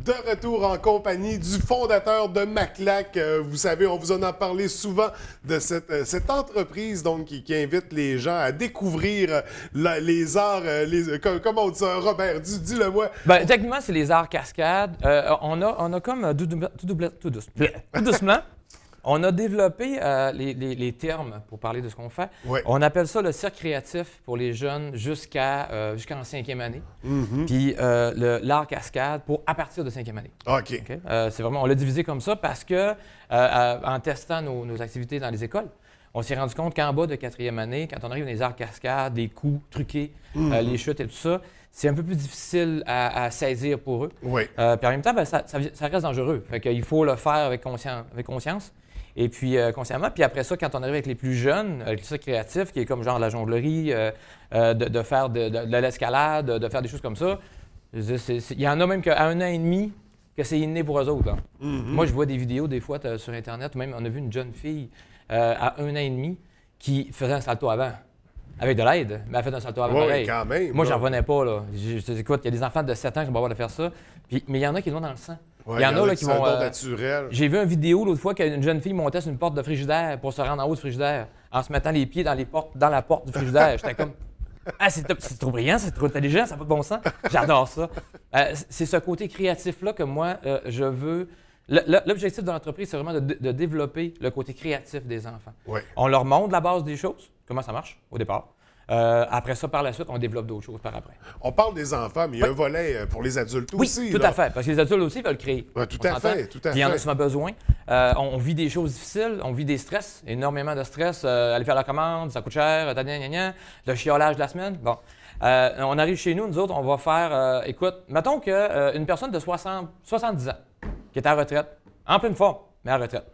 de retour en compagnie du fondateur de Maclac. Vous savez, on vous en a parlé souvent de cette entreprise donc, qui invite les gens à découvrir les arts. Comment on dit ça, Robert? Dis-le-moi. Ben, techniquement, c'est les arts cascades. On a comme tout doucement. On a développé les termes pour parler de ce qu'on fait. Ouais. On appelle ça le cirque créatif pour les jeunes jusqu'en 5e année. Puis l'art cascade à partir de 5e année. OK. Okay? C'est vraiment, on l'a divisé comme ça parce que en testant nos activités dans les écoles, on s'est rendu compte qu'en bas de 4e année, quand on arrive dans les arts cascades, les coups truqués, les chutes et tout ça, c'est un peu plus difficile à saisir pour eux. Oui. Puis en même temps, ben, ça reste dangereux. Fait qu'il faut le faire avec conscience. Et puis consciemment. Puis après ça, quand on arrive avec les plus jeunes, avec le cirque créatif, qui est comme genre la jonglerie, de faire de l'escalade, de faire des choses comme ça, il y en a même qu'à 1 an et demi que c'est inné pour eux autres. Là. Moi, je vois des vidéos des fois sur Internet, ou même on a vu une jeune fille à 1 an et demi qui faisait un salto avant. Avec de l'aide, mais elle fait un salto avant pareil. Quand même. Moi, j'en revenais pas. Là. Écoute, il y a des enfants de 7 ans qui vont avoir de faire ça. Puis, mais il y en a qui l'ont dans le sang. Ouais, il y en a là, qui vont. Naturel. J'ai vu une vidéo l'autre fois qu'une jeune fille montait sur une porte de frigidaire pour se rendre en haut du frigidaire en se mettant les pieds dans la porte du frigidaire. J'étais comme. Ah, c'est trop brillant, c'est trop intelligent, ça n'a pas de bon sens. J'adore ça. C'est ce côté créatif-là que moi, je veux. L'objectif de l'entreprise, c'est vraiment de développer le côté créatif des enfants. Ouais. On leur montre la base des choses, comment ça marche au départ. Après ça, par la suite, on développe d'autres choses par après. On parle des enfants, mais il y a un volet pour les adultes aussi. Oui, tout à fait. Parce que les adultes aussi veulent créer. Ouais, tout à fait. Puis il y en a souvent besoin. On vit des choses difficiles, on vit des stress, énormément de stress. Aller faire la commande, ça coûte cher, le chiolage de la semaine. Bon. On arrive chez nous, nous autres, on va faire... écoute, mettons qu'une personne de 70 ans, qui est à retraite, en pleine forme, mais à retraite,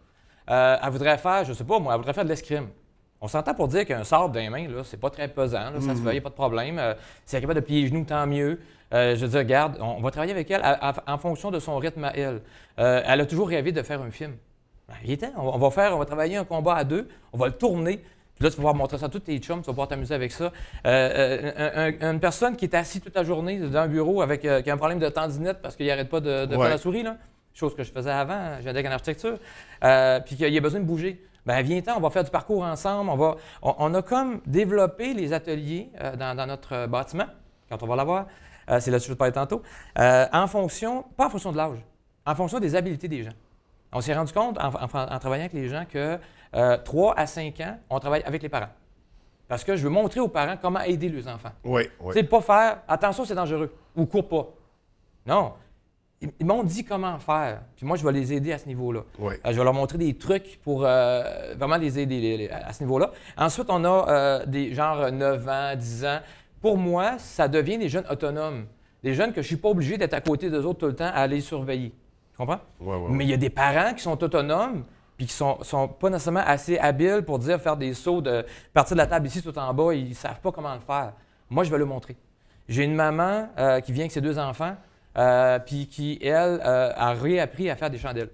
elle voudrait faire, je sais pas moi, elle voudrait faire de l'escrime. On s'entend pour dire qu'un sabre dans les mains, là, c'est pas très pesant, là, ça se fait, il n'y a pas de problème. Si elle est capable de plier les genoux, tant mieux. Je veux dire, regarde, on va travailler avec elle en fonction de son rythme à elle. Elle a toujours rêvé de faire un film. Ben, il est temps, on va travailler un combat à 2, on va le tourner. Puis là, tu vas pouvoir montrer ça à tous tes chums, tu vas pouvoir t'amuser avec ça. Une personne qui est assise toute la journée dans un bureau qui a un problème de tendinite parce qu'il n'arrête pas de faire la souris, là, chose que je faisais avant, j'étais en architecture, puis qu'il a besoin de bouger. Bien, viens-t'en, on va faire du parcours ensemble. On a comme développé les ateliers dans notre bâtiment, quand on va l'avoir. C'est là-dessus que je parlais tantôt. Pas en fonction de l'âge, en fonction des habiletés des gens. On s'est rendu compte, en travaillant avec les gens, que 3 à 5 ans, on travaille avec les parents. Parce que je veux montrer aux parents comment aider les enfants. Oui, oui. Tu sais, pas faire « attention, c'est dangereux » ou « cours pas ». Non. Ils m'ont dit comment faire. Puis moi, je vais les aider à ce niveau-là. Oui. Je vais leur montrer des trucs pour vraiment les aider à ce niveau-là. Ensuite, on a des genre 9 ans, 10 ans. Pour moi, ça devient des jeunes autonomes. Des jeunes que je ne suis pas obligé d'être à côté d'eux autres tout le temps à les surveiller. Tu comprends? Oui, oui. Mais il y a des parents qui sont autonomes puis qui sont pas nécessairement assez habiles pour faire des sauts de partir de la table ici tout en bas. Ils ne savent pas comment le faire. Moi, je vais le montrer. J'ai une maman qui vient avec ses 2 enfants. Puis qui, elle, a réappris à faire des chandelles.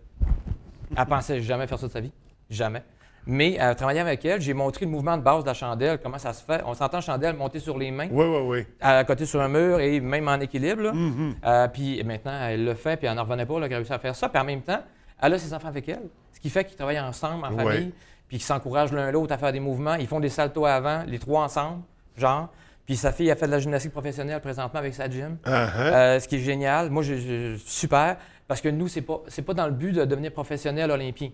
Elle pensait jamais faire ça de sa vie. Jamais. Mais travaillant avec elle, j'ai montré le mouvement de base de la chandelle, comment ça se fait. On s'entend chandelle monter sur les mains, Oui, oui, oui. à côté sur un mur et même en équilibre. Puis maintenant, elle le fait, puis elle n'en revenait pas, là, qu'elle a réussi à faire ça. Puis en même temps, elle a ses enfants avec elle. Ce qui fait qu'ils travaillent ensemble, en famille, puis qu'ils s'encouragent l'un l'autre à faire des mouvements. Ils font des saltos avant, les 3 ensemble, genre. Puis sa fille a fait de la gymnastique professionnelle présentement avec sa gym, ce qui est génial. Moi, super, parce que nous, c'est pas dans le but de devenir professionnel olympien.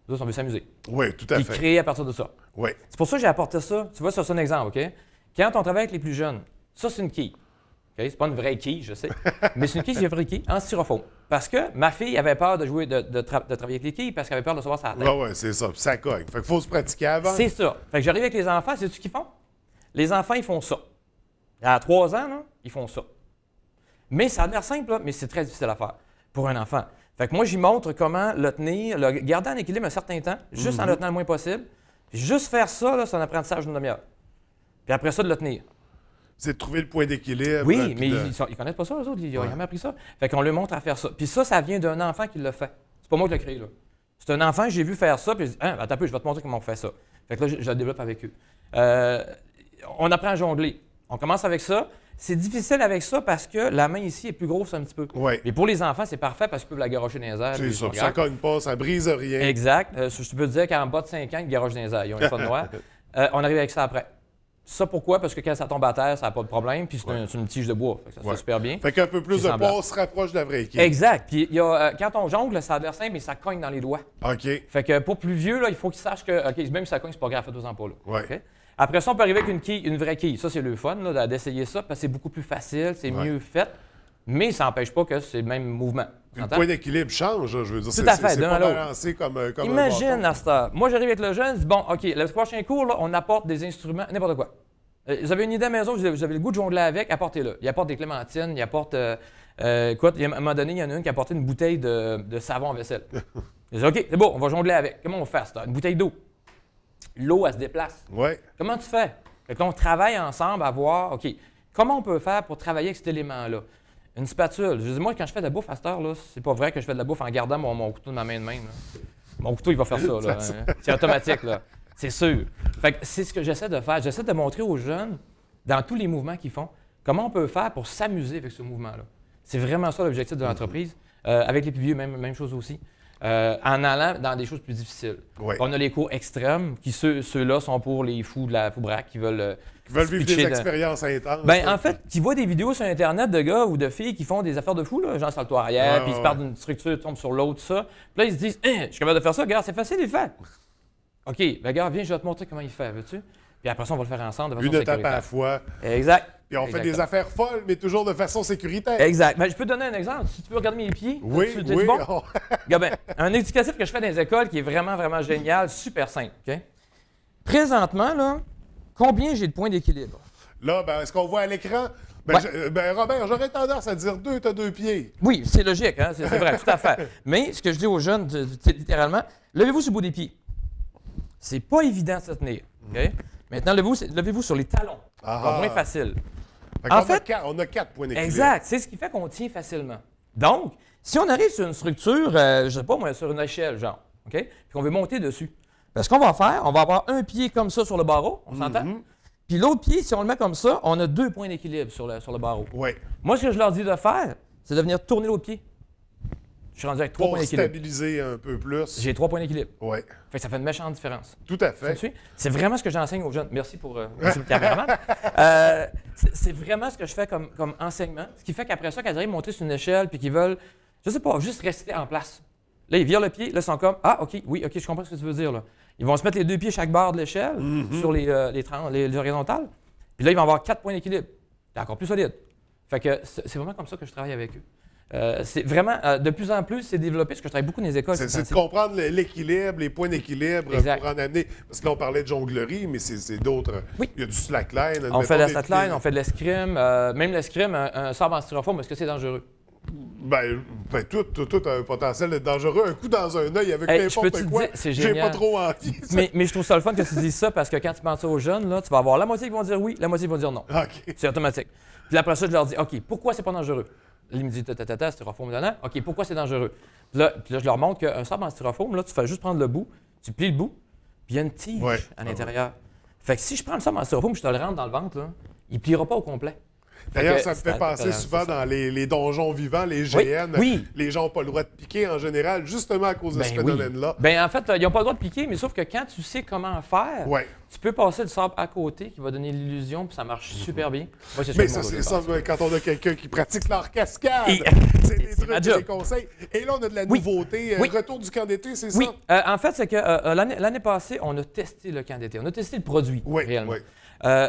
Nous, on veut s'amuser. Oui, tout à Puis fait. créer à partir de ça. Oui. C'est pour ça que j'ai apporté ça. Tu vois, ça, c'est un exemple, OK? Quand on travaille avec les plus jeunes, ça, c'est une quille. Okay? C'est pas une vraie quille, je sais, mais c'est une quille, c'est une vraie quille en styrofoam. Parce que ma fille avait peur de jouer, de travailler avec les quilles parce qu'elle avait peur de recevoir sa tête. Oui, oui, c'est ça. Puis ça cogne. Fait qu'il faut se pratiquer avant. C'est ça. Fait que j'arrive avec les enfants, c'est ce qu'ils font? Les enfants, ils font ça. À 3 ans, là, ils font ça. Mais ça a l'air simple, là, mais c'est très difficile à faire pour un enfant. Fait que moi, j'y montre comment le tenir, le garder en équilibre un certain temps, juste en le tenant le moins possible. Puis juste faire ça, là, c'est un apprentissage d'une demi-heure. Puis après ça, de le tenir. C'est de trouver le point d'équilibre. Oui, mais ils connaissent pas ça, eux autres. Ils n'ont jamais appris ça. Fait qu'on leur montre à faire ça. Puis ça vient d'un enfant qui l'a fait. C'est pas moi qui l'ai créé, là. C'est un enfant, j'ai vu faire ça, puis je dis, attends un peu, je vais te montrer comment on fait ça. Fait que là, je le développe avec eux. On apprend à jongler. On commence avec ça. c'est difficile avec ça parce que la main ici est plus grosse un petit peu. Ouais. Mais pour les enfants, c'est parfait parce qu'ils peuvent la garocher dans les airs. C'est ça. Ça cogne pas, ça brise rien. Exact. Je peux te dire qu'en bas de 5 ans, ils garochent dans les airs. Ils ont une de noir. On arrive avec ça après. Ça, pourquoi? Parce que quand ça tombe à terre, ça n'a pas de problème. Puis c'est une tige de bois. Fait que ça se fait super bien. Fait qu'un peu plus de poids se rapproche de la vraie quille. Exact. Puis quand on jongle, ça a l'air simple, mais ça cogne dans les doigts. OK. Fait que pour plus vieux, là, il faut qu'ils sachent que, OK, même si ça cogne, c'est pas grave, faites-en pas là. Ouais. Okay? Après ça, on peut arriver avec une quille, une vraie quille. Ça, c'est le fun là, d'essayer ça parce que c'est beaucoup plus facile, c'est mieux fait, mais ça n'empêche pas que c'est le même mouvement. Le point d'équilibre change, je veux dire. Tout à fait, c'est pas balancé comme Imagine à cette heure. Moi, j'arrive avec le jeune, je dis, bon, OK, le prochain cours, là, on apporte des instruments, n'importe quoi. Vous avez une idée à la maison, vous avez le goût de jongler avec, apportez-le. Il apporte des clémentines, il apporte. Écoute, à un moment donné, il y en a une qui a apporté une bouteille de savon à vaisselle. Je dis, OK, c'est bon, on va jongler avec. Comment on fait ça? Une bouteille d'eau. L'eau, elle se déplace. Ouais. Comment tu fais? Fait que là, on travaille ensemble à voir, OK, comment on peut faire pour travailler avec cet élément-là? Une spatule. Je dis, moi, quand je fais de la bouffe à cette heure-là, c'est pas vrai que je fais de la bouffe en gardant mon couteau de ma main de même. Là. Mon couteau, il va faire ça. Là. C'est automatique, là. C'est sûr. Fait que c'est ce que j'essaie de faire. J'essaie de montrer aux jeunes, dans tous les mouvements qu'ils font, comment on peut faire pour s'amuser avec ce mouvement-là. C'est vraiment ça l'objectif de l'entreprise. Avec les plus vieux, même chose aussi. En allant dans des choses plus difficiles. Ouais. On a les cours extrêmes, qui ceux-là sont pour les fous de la foubraque qui veulent vivre des expériences intenses. Ben, en fait, qui voient des vidéos sur Internet de gars ou de filles qui font des affaires de fous, là, genre sur le toit arrière, puis ils se partent d'une structure, tombent sur l'autre, ça. Puis là, ils se disent, je suis capable de faire ça, regarde, c'est facile, il le fait. OK, ben, regarde, viens, je vais te montrer comment il fait, veux-tu? Puis après ça, on va le faire ensemble de façon sécuritaire. Une étape à la fois. Exact. Puis on fait des affaires folles, mais toujours de façon sécuritaire. Exact. Mais je peux te donner un exemple. Si tu veux regarder mes pieds. Oui, oui. Bon? Regarde bien, un éducatif que je fais dans les écoles qui est vraiment, vraiment génial, super simple. OK? Présentement, là, combien j'ai de points d'équilibre? Là, ben, est-ce qu'on voit à l'écran? Robert, j'aurais tendance à dire tu as 2 pieds. Oui, c'est logique, hein? C'est vrai, tout à fait. Mais ce que je dis aux jeunes, littéralement, levez-vous sur le bout des pieds. C'est pas évident de se tenir. OK? Maintenant, levez-vous sur les talons. C'est moins facile. En fait, on a 4 points d'équilibre. Exact. C'est ce qui fait qu'on tient facilement. Donc, si on arrive sur une structure, je sais pas moi, sur une échelle, genre, OK? Puis qu'on veut monter dessus. Ce qu'on va faire, on va avoir un pied comme ça sur le barreau, on s'entend? Puis l'autre pied, si on le met comme ça, on a 2 points d'équilibre sur le barreau. Oui. Moi, ce que je leur dis de faire, c'est de venir tourner l'autre pied. Je suis rendu avec 3 points d'équilibre. Pour stabiliser un peu plus. J'ai 3 points d'équilibre. Oui. Fait que ça fait une méchante différence. Tout à fait. C'est vraiment ce que j'enseigne aux jeunes. Merci pour le caméraman. C'est vraiment ce que je fais comme enseignement. Ce qui fait qu'après ça, quand ils arrivent monter sur une échelle puis qu'ils veulent, je sais pas, juste rester en place. Là, ils virent le pied, là, ils sont comme, ah, OK, oui, OK, je comprends ce que tu veux dire, là. Ils vont se mettre les 2 pieds chaque barre de l'échelle sur les horizontales. Puis là, ils vont avoir 4 points d'équilibre. C'est encore plus solide. Fait que c'est vraiment comme ça que je travaille avec eux. C'est vraiment, de plus en plus, c'est développé, parce que je travaille beaucoup dans les écoles. C'est de comprendre l'équilibre, les points d'équilibre pour en amener. Parce que là, on parlait de jonglerie, mais c'est d'autres. Oui. Il y a du slackline. On fait de la slackline, on fait de l'escrime. Même l'escrime, un sabre en styrofoam, est-ce que c'est dangereux? Ben, tout a un potentiel d'être dangereux. Un coup dans un œil avec n'importe quoi, j'ai pas trop envie. Mais je trouve ça le fun que tu dises ça, parce que quand tu penses ça aux jeunes, là, tu vas avoir la moitié qui vont dire oui, la moitié qui vont dire non. OK. C'est automatique. Puis après ça, je leur dis, OK, pourquoi c'est pas dangereux? Là, ils me disent, styrofoam, OK, pourquoi c'est dangereux? Puis là, je leur montre qu'un sabre en styrofoam, là, tu fais juste prendre le bout, tu plies le bout, puis il y a une tige à l'intérieur. Fait que si je prends le sabre en styrofoam et je te le rentre dans le ventre, là, il ne pliera pas au complet. D'ailleurs, ça me fait penser souvent dans les donjons vivants, les GN. Les gens n'ont pas le droit de piquer en général, justement à cause de ce phénomène-là. Bien, en fait, ils n'ont pas le droit de piquer, mais sauf que quand tu sais comment faire, tu peux passer le sabre à côté qui va donner l'illusion, puis ça marche super bien. Moi, mais ça, c'est ça, quand on a quelqu'un qui pratique leur cascade. C'est des trucs, des conseils. Et là, on a de la nouveauté. Retour du camp d'été, c'est ça? Oui. En fait, c'est que l'année passée, on a testé le camp d'été. On a testé le produit, réellement.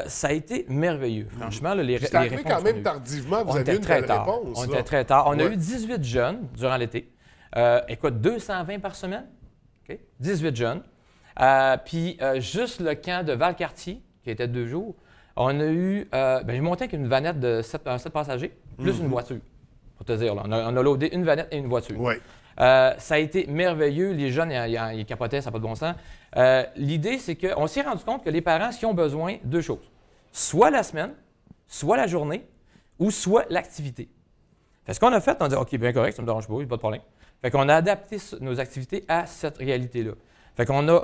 Ça a été merveilleux, franchement. C'est arrivé quand même tardivement, vous avez eu une belle réponse. On était très tard. On a eu 18 jeunes durant l'été. Écoute, 220 par semaine. 18 jeunes. Puis juste le camp de Valcartier, qui était 2 jours, on a eu... j'ai monté avec une vanette de 7 passagers, plus une voiture, pour te dire. Là. On a loadé une vanette et une voiture. Ça a été merveilleux. Les jeunes, ils capotaient, ça n'a pas de bon sens. L'idée, c'est qu'on s'est rendu compte que les parents, s'ils ont besoin de 2 choses, soit la semaine, soit la journée, ou soit l'activité. Fait ce qu'on a fait, on a dit, OK, bien correct, ça ne me dérange pas, il n'y a pas de problème. Fait qu'on a adapté nos activités à cette réalité-là. Fait qu'on a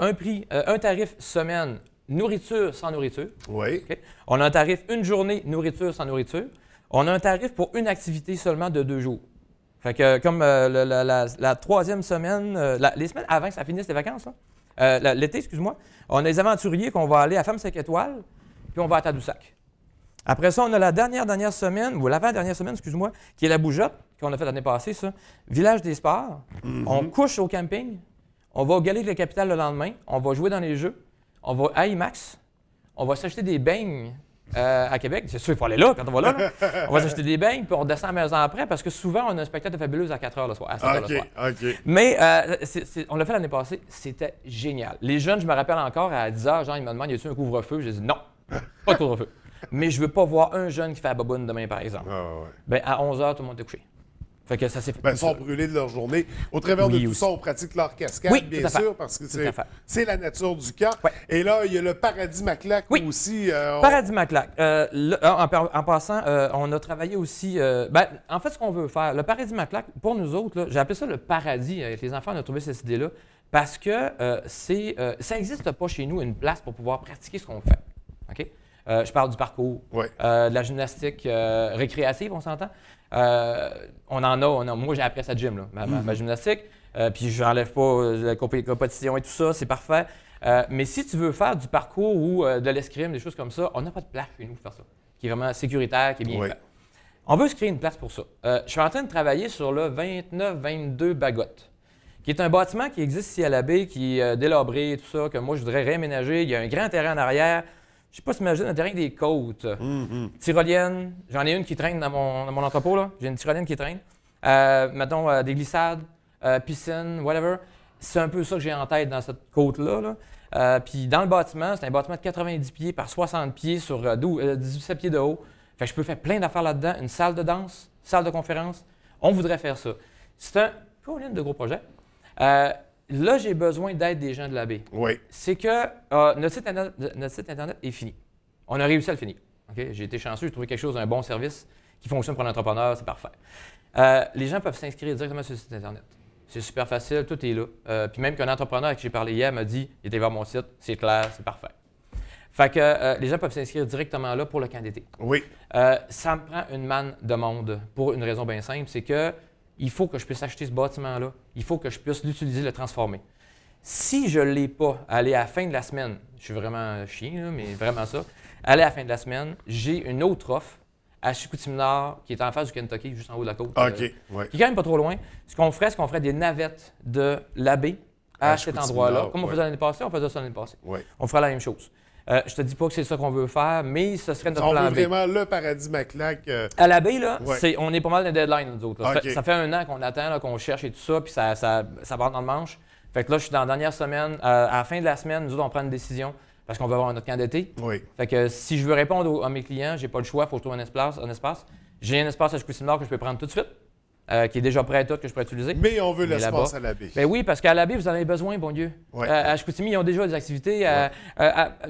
un tarif semaine nourriture sans nourriture. Oui. Okay? On a un tarif une journée nourriture sans nourriture. On a un tarif pour une activité seulement de 2 jours. Fait que comme la troisième semaine, les semaines avant que ça finisse les vacances, l'été, excuse-moi, on a les aventuriers qu'on va aller à Femme 5 étoiles, puis on va à Tadoussac. Après ça, on a la dernière semaine, ou l'avant-dernière semaine, excuse-moi, qui est la Bougeotte, qu'on a fait l'année passée, ça. Village des sports. On couche au camping. On va au Galerie de la Capitale le lendemain. On va jouer dans les jeux. On va à IMAX. On va s'acheter des beignes à Québec. C'est sûr, il faut aller là quand on va là. On va s'acheter des beignes, puis on redescend à la maison après, parce que souvent, on a un spectacle de Fabuleuse à 4 h le soir, à 7 h le soir. OK. Mais on l'a fait l'année passée. C'était génial. Les jeunes, je me rappelle encore, à 10 h, genre, ils me demandent, y a-t-il un couvre-feu? J'ai dit non, pas de couvre-feu. Mais je veux pas voir un jeune qui fait la baboune demain, par exemple. Ben, à 11 h, tout le monde est couché. Fait que ça s'est fait. Ils sont brûlés de leur journée. Au travers de tout ça, on pratique leur cascade, bien sûr, parce que c'est la nature du camp. Ouais. Et là, il y a le Paradis Maclac aussi. Paradis Maclac. En passant, on a travaillé aussi. En fait, ce qu'on veut faire, le Paradis Maclac, pour nous autres, j'ai appelé ça le paradis. Avec les enfants, on a trouvé cette idée-là parce que ça n'existe pas chez nous une place pour pouvoir pratiquer ce qu'on fait. OK? Je parle du parcours, de la gymnastique récréative, on s'entend. On en a. Moi, j'ai appris ça à gym, là, ma gymnastique. Puis je n'enlève pas la compétition et tout ça, c'est parfait. Mais si tu veux faire du parcours ou de l'escrime, des choses comme ça, on n'a pas de place chez nous pour faire ça, qui est vraiment sécuritaire, qui est bien fait. On veut se créer une place pour ça. Je suis en train de travailler sur le 29-22 Bagotte, qui est un bâtiment qui existe ici à la baie, qui est délabré et tout ça, que moi, je voudrais réaménager. Il y a un grand terrain en arrière. Je ne sais pas si tu imagines un terrain des côtes. Tyrolienne, j'en ai une qui traîne dans mon entrepôt, là. J'ai une tyrolienne qui traîne. Mettons, des glissades, piscine, whatever. C'est un peu ça que j'ai en tête dans cette côte-là. Puis dans le bâtiment, c'est un bâtiment de 90 pieds par 60 pieds sur 18 pieds de haut. Fait que je peux faire plein d'affaires là-dedans. Une salle de danse, salle de conférence. On voudrait faire ça. C'est un de gros projet. Là, j'ai besoin d'aide des gens de la baie. Oui. C'est que notre site Internet est fini. On a réussi à le finir. Okay? J'ai été chanceux, j'ai trouvé quelque chose, un bon service qui fonctionne pour l'entrepreneur, c'est parfait. Les gens peuvent s'inscrire directement sur le site Internet. C'est super facile, tout est là. Puis même qu'un entrepreneur avec qui j'ai parlé hier m'a dit, il était voir mon site, c'est clair, c'est parfait. Fait que les gens peuvent s'inscrire directement là pour le camp d'été. Oui. Ça me prend une manne de monde pour une raison bien simple, c'est que il faut que je puisse acheter ce bâtiment-là. Il faut que je puisse l'utiliser, le transformer. Si je ne l'ai pas, aller à la fin de la semaine, je suis vraiment chien, là, mais vraiment ça, aller à la fin de la semaine, j'ai une autre offre à Chicoutimi-Nord, qui est en face du Kentucky, juste en haut de la côte. OK, qui est quand même pas trop loin. Ce qu'on ferait des navettes de la baie à cet endroit-là. Comme on faisait l'année passée, on faisait ça l'année passée. On fera la même chose. Je te dis pas que c'est ça qu'on veut faire, mais ce serait notre plan B. On veut vraiment le Paradis Maclac. À la baie, là, on est pas mal dans les deadlines, nous autres. Ça fait 1 an qu'on attend, là, qu'on cherche et tout ça, puis ça part dans le manche. Fait que là, je suis dans la dernière semaine. À la fin de la semaine, nous autres, on prend une décision parce qu'on va avoir notre camp d'été. Fait que si je veux répondre à mes clients, j'ai pas le choix, il faut que je trouve un espace. J'ai un espace à Chicoutimi-Nord que je peux prendre tout de suite. Qui est déjà prêt à tout, que je pourrais utiliser. Mais on veut l'espace à la baie. Ben oui, parce qu'à la baie, vous en avez besoin, bon Dieu. À Chicoutimi, ils ont déjà des activités.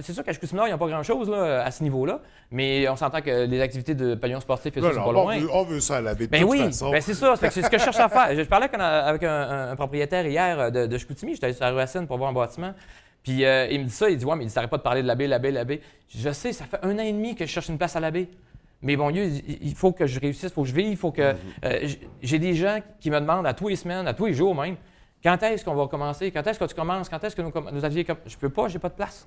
C'est sûr qu'à Chicoutimi-Nord, ils n'ont pas grand-chose à ce niveau-là, mais on s'entend que les activités de pavillon sportif, c'est pas loin. On veut ça à la baie de toute façon. Ben c'est ça, c'est ce que je cherche à faire. Je parlais avec un propriétaire hier de Chicoutimi, j'étais allé sur la rue Racine pour voir un bâtiment, puis il me dit ça, il dit « Ouais, mais il s'arrête pas de parler de la baie, la baie, la baie. » Je sais, ça fait 1 an et demi que je cherche une place à la baie. Mais bon Dieu, il faut que je réussisse, il faut que je vive, il faut que... j'ai des gens qui me demandent à tous les semaines, à tous les jours même, quand est-ce qu'on va commencer? Quand est-ce que tu commences? Quand est-ce que nous avions... Je peux pas, j'ai pas de place.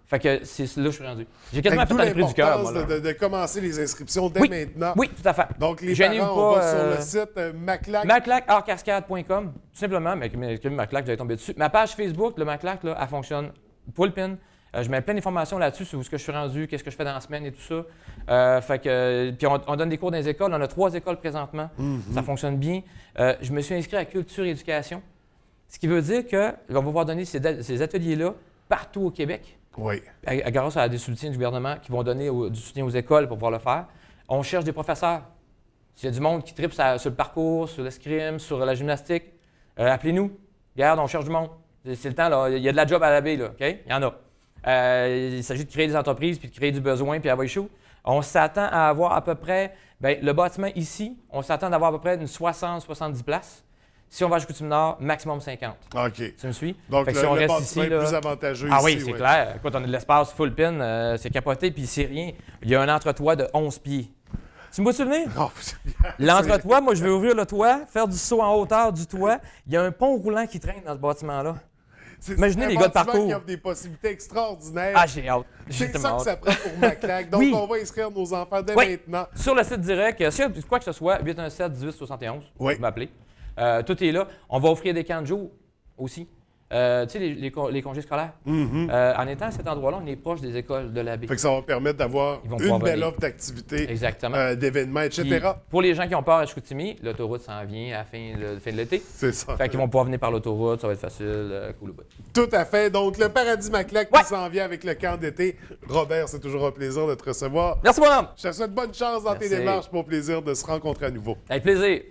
Fait que c'est là que je suis rendu. J'ai quasiment fait le prix du cœur, moi, là. De commencer les inscriptions dès maintenant. Oui, tout à fait. Donc, les parents, on va sur le site Maclac. MaclacArtCascade.com, tout simplement, mais Maclac, vous allez tomber dessus. Ma page Facebook, le Maclac, là, elle fonctionne full pin. Je mets plein d'informations là-dessus sur où est-ce que je suis rendu, qu'est-ce que je fais dans la semaine et tout ça. Puis on donne des cours dans les écoles. On a 3 écoles présentement. Ça fonctionne bien. Je me suis inscrit à Culture et Éducation. Ce qui veut dire qu'on va pouvoir donner ces ateliers-là partout au Québec. Grâce à des soutiens du gouvernement qui vont donner du soutien aux écoles pour pouvoir le faire. On cherche des professeurs. S'il y a du monde qui tripe sur le parcours, sur l'escrime, sur la gymnastique, appelez-nous. Regarde, on cherche du monde. C'est le temps, là. Il y a de la job à la baie, là. OK? Il y en a. Il s'agit de créer des entreprises, puis de créer du besoin, puis avoir chaud. On s'attend à avoir à peu près, le bâtiment ici, on s'attend d'avoir à peu près une 60-70 places. Si on va à Chicoutimi-Nord, maximum 50. OK. Tu me suis? Donc, Fait que le, si on le reste bâtiment ici, est là... plus avantageux Ah ici. oui, c'est clair. Écoute, on a de l'espace full pin, c'est capoté, puis c'est rien. Il y a un entre-toit de 11 pieds. Tu me vois souvenir? Oh, L'entre-toit, moi, je vais ouvrir le toit, faire du saut en hauteur du toit. Il y a un pont roulant qui traîne dans ce bâtiment-là. Imaginez les gars de parcours. qui offre des possibilités extraordinaires. Ah, j'ai hâte. J'ai C'est tellement ça hâte. que ça prend pour Maclac. Donc, Oui. on va inscrire nos enfants dès Oui. maintenant. Sur le site direct, s'il y a quoi que ce soit, 817-1871, Oui. vous m'appelez. Tout est là. On va offrir des camps de jour aussi. Tu sais, les congés scolaires. En étant à cet endroit-là, on est proche des écoles de la baie. Fait que ça va permettre d'avoir Ils vont une pouvoir belle venir. offre d'activités, Exactement. d'événements, etc. Puis, pour les gens qui ont peur à Chicoutimi, l'autoroute s'en vient à la fin de l'été. C'est ça. Fait qu'ils vont pouvoir venir par l'autoroute, ça va être facile, cool au bout. Tout à fait. Donc, le Paradis Maclac Ouais. qui s'en vient avec le camp d'été. Robert, c'est toujours un plaisir de te recevoir. Merci, mon homme! Je te souhaite bonne chance dans tes Merci. démarches. Pour plaisir de se rencontrer à nouveau. Avec plaisir!